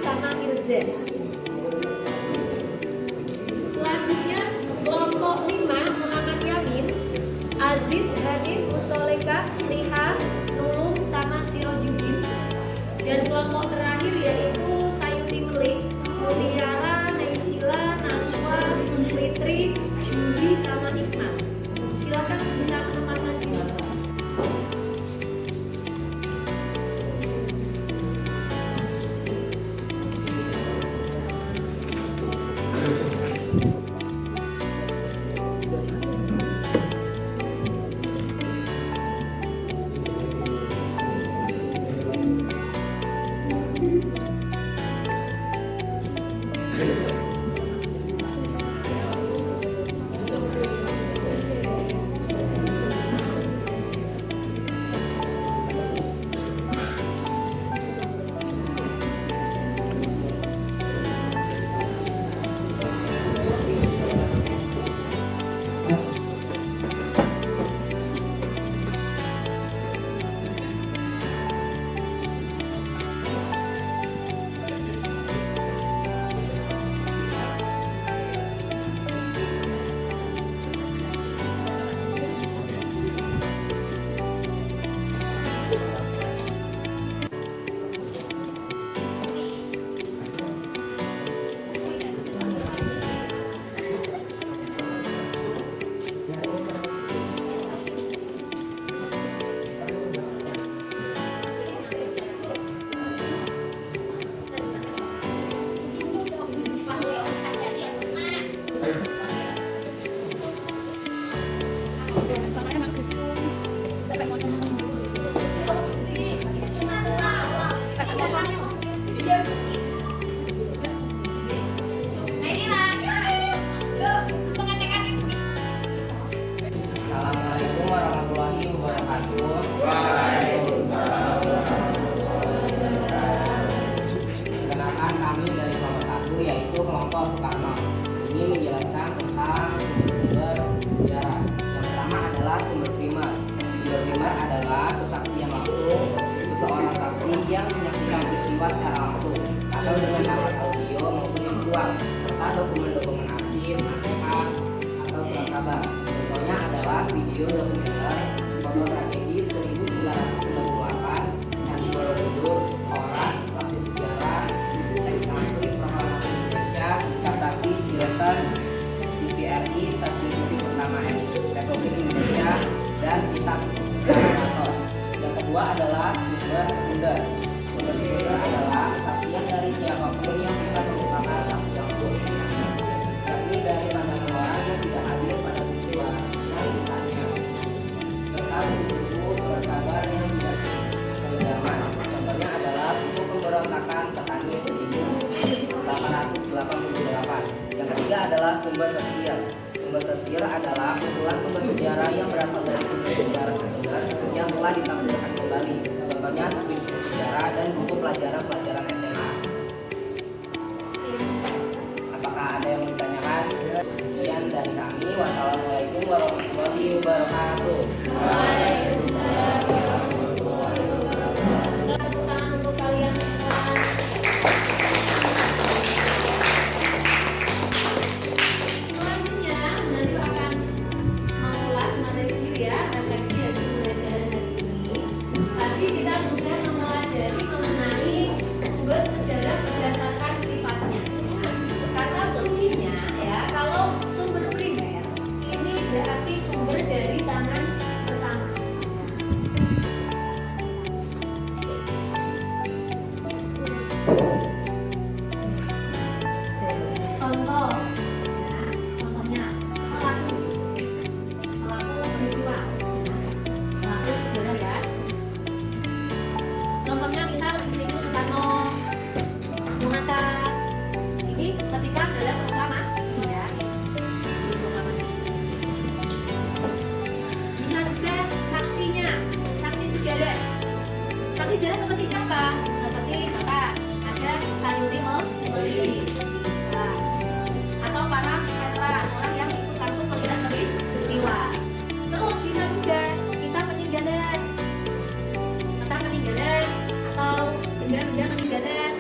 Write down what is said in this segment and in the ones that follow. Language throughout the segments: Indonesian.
sama Mirza. Selanjutnya kelompok 5 Muhammad Yamin, Azid, Hanif, Musoleka, Liha, Nulum sama Sirojudin. Dan kelompok terakhir yaitu Sayuti Melik, Mulyara, Naisila, Naswa, Fitri, Juli sama Hikmat. Silakan bisa menempatkan diri. Assalamualaikum warahmatullahi wabarakatuh. Perkenalkan, kami dari kelompok 1 yaitu kelompok Soekarno. Ini menjelaskan tentang sumber sejarah. Yang pertama adalah sumber primer. Sumber primer adalah kesaksian langsung seseorang saksi yang menyaksikan peristiwa secara langsung atau dengan alat audio maupun visual serta dokumen-dokumen asli, naskah atau surat kabar. Contohnya adalah video dokumenter foto tragedi 1998, Candi Borobudur, Koran, Saksi Sejarah, Konflik Proklamasi Indonesia, Kasasi, Cileton, TVRI, Stasiun TV Pertama Republik Indonesia, dan Kitab Generator. Yang kedua adalah sumber sekunder. Sumber sekunder adalah kesaksian dari siapapun yang bukan merupakan saksi langsung, yakni dari pandangan orang yang tidak hadir pada peristiwa yang misalnya, serta buku-buku surat kabar yang tidak sejaman. Contohnya adalah buku pemberontakan petani 1888. Yang ketiga adalah sumber tersier. Sumber tersier adalah kumpulan sumber sejarah yang berasal dari sumber sejarah sekunder yang telah ditafsirkan kembali. Contohnya skripsi sejarah dan buku pelajaran SMA. Apakah ada yang mau ditanyakan? Sekian dari kami. Wassalamualaikum warahmatullahi wabarakatuh. Waalaikumsalam warahmatullahi wabarakatuh. Tepuk tangan untuk kalian semua. Selanjutnya, nanti akan mengulas materi review ya, refleksi hasil pembelajaran hari ini. Tadi kita sudah mempelajari mengenai sumber sejarah berdasarkan sifatnya. Kata kuncinya ya, kalau sumber primer ini berarti sumber dari tangan pertama. Contoh, contohnya pelaku peristiwa, pelaku sejarah ya. Contohnya misal Insinyur Soekarno, Bung Hatta. Ini ketika dalam proklamasi ya, di proklamasi. Bisa juga saksinya, saksi sejarah. Saksi sejarah seperti siapa? Seperti misalkan ada Sayuti Melik, atau para veteran, orang yang ikut langsung melihat peristiwa. Terus bisa juga kita peninggalan atau benda-benda peninggalan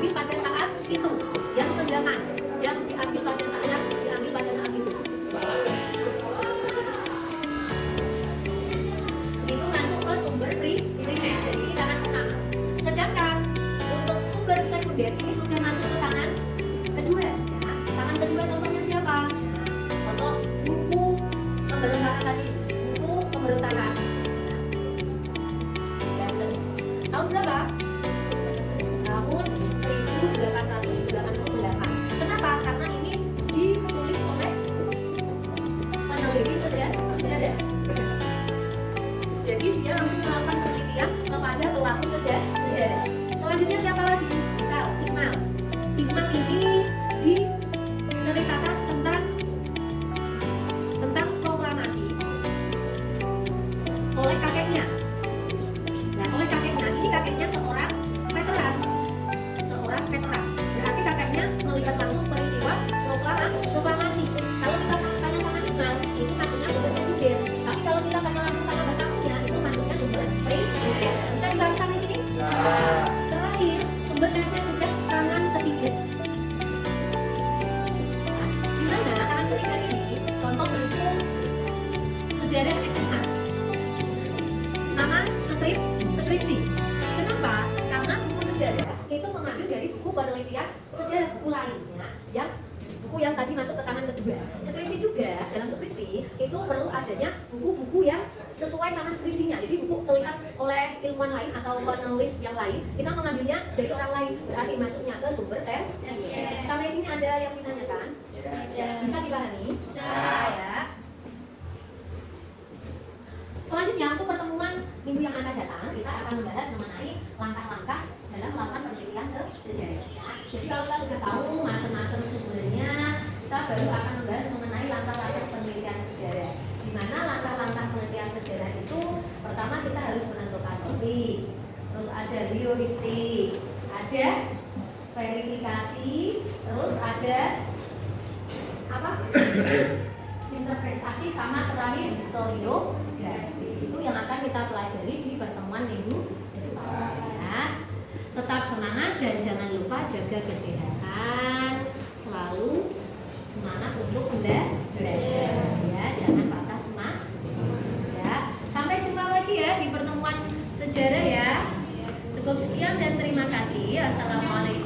diambil pada saat itu, yang sezaman, yang diambil pada saat itu. Itu masuk ke sumber primer, jadi tangan pertama. Sedangkan untuk sumber sekunder ini sudah masuk ke tangan kedua. Ya. Tangan kedua contohnya siapa? Contoh buku pemberontakan tadi, buku pemberontakan. Tahun berapa? Tahun 1888. Kenapa? Karena ini ditulis oleh peneliti sejarah. Jadi dia langsung melakukan penelitian kepada pelaku sejarah. Selanjutnya siapa lagi? Misal Iqmal. Iqmal ini diceritakan tentang proklamasi oleh kakeknya. Nah, oleh kakeknya, ini kakeknya seorang veteran. Berarti kakeknya melihat langsung peristiwa proklamasi. Kalau kita tanya sama Iqmal, itu maksudnya sumber sekunder. Tapi kalau kita tanya langsung sama bapaknya, itu maksudnya sumber primer. Bisa dibahas sampai sini? Terakhir, sumber tersnya sudah tangan ketiga. Nah, di mana tangan ketiga ini contoh bentuk sejarah SMA sama skripsi. Kenapa? Karena buku sejarah itu mengambil dari buku penelitian sejarah buku lainnya yang tadi masuk ke tangan kedua. Skripsi juga, dalam skripsi itu perlu adanya buku-buku yang sesuai sama skripsinya. Jadi buku tulisan oleh ilmuwan lain atau penulis yang lain, kita mengambilnya dari orang lain, berarti masuknya ke sumber tersier. Sampai sini ada yang ditanyakan? Bisa dipahami? Ya. Selanjutnya untuk pertemuan minggu yang akan datang, kita akan membahas mengenai langkah-langkah dalam melakukan penelitian sejarah. Jadi kalau kita sudah tahu macam-macam sumbernya, kita baru akan membahas mengenai langkah-langkah penelitian sejarah. Di mana langkah-langkah penelitian sejarah itu, pertama kita harus menentukan topik, terus ada heuristik, ada verifikasi, terus ada apa? Interpretasi, sama terakhir historiografi. Itu yang akan kita pelajari di pertemuan minggu depan. Ya. Tetap semangat dan jangan lupa jaga kesehatan. Selalu semangat untuk belajar. Ya, jangan patah semangat. Ya. Sampai jumpa lagi ya di pertemuan sejarah ya. Cukup sekian dan terima kasih. Assalamualaikum.